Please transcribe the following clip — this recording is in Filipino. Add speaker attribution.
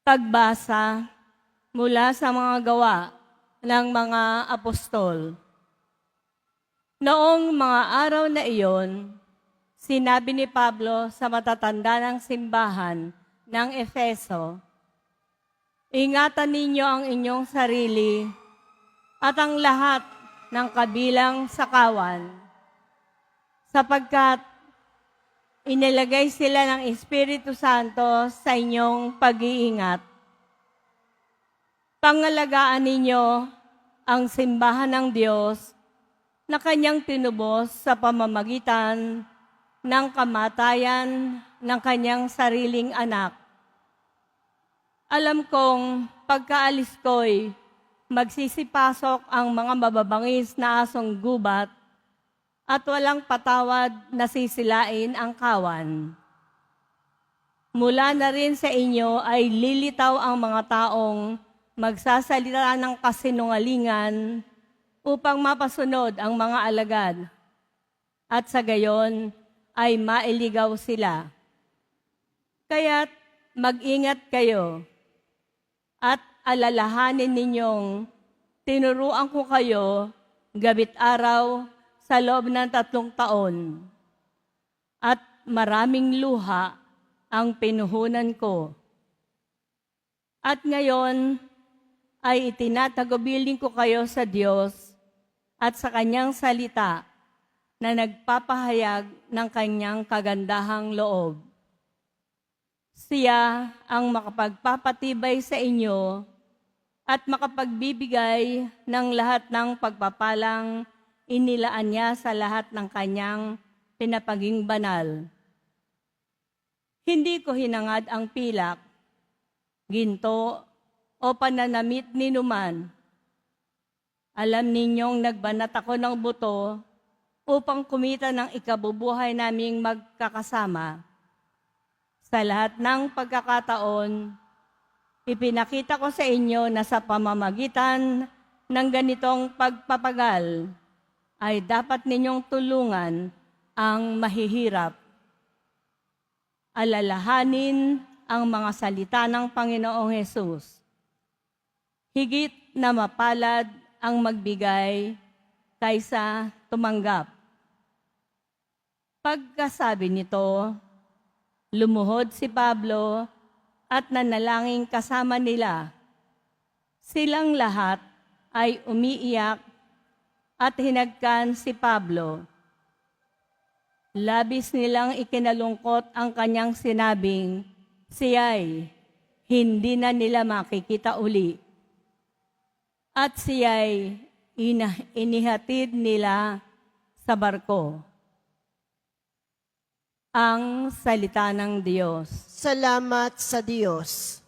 Speaker 1: Pagbasa mula sa mga gawa ng mga apostol. Noong mga araw na iyon, sinabi ni Pablo sa matatanda ng simbahan ng Efeso, "Ingatan ninyo ang inyong sarili at ang lahat ng kabilang sa kawan, sapagkat inilagay sila ng Espiritu Santo sa inyong pag-iingat. Pangalagaan ninyo ang simbahan ng Diyos na kanyang tinubos sa pamamagitan ng kamatayan ng kanyang sariling anak. Alam kong pagkaalis ko'y magsisipasok ang mga mababangis na asong gubat at walang patawad na sisilain ang kawan. Mula na rin sa inyo ay lilitaw ang mga taong magsasalita ng kasinungalingan upang mapasunod ang mga alagad, at sa gayon ay mailigaw sila. Kaya't mag-ingat kayo at alalahanin ninyong tinuruan ko kayo gabit araw sa loob ng 3 taon, at maraming luha ang pinuhunan ko. At ngayon ay itinatagubilin ko kayo sa Diyos at sa kanyang salita na nagpapahayag ng kanyang kagandahang loob. Siya ang makapagpapatibay sa inyo at makapagbibigay ng lahat ng pagpapalang inilaan niya sa lahat ng kanyang pinapaging banal. Hindi ko hinangad ang pilak, ginto, o pananamit ni numan. Alam ninyong nagbanat ako ng buto upang kumita ng ikabubuhay naming magkakasama. Sa lahat ng pagkakataon, ipinakita ko sa inyo na sa pamamagitan ng ganitong pagpapagal ay dapat ninyong tulungan ang mahihirap. Alalahanin ang mga salita ng Panginoong Hesus. Higit na mapalad ang magbigay kaysa tumanggap. Pagkasabi nito, lumuhod si Pablo at nanalangin kasama nila. Silang lahat ay umiiyak at hinagkan si Pablo. Labis nilang ikinalungkot ang kanyang sinabing, siya'y hindi na nila makikita uli. At siya'y inihatid nila sa barko. Ang salita ng Diyos.
Speaker 2: Salamat sa Diyos.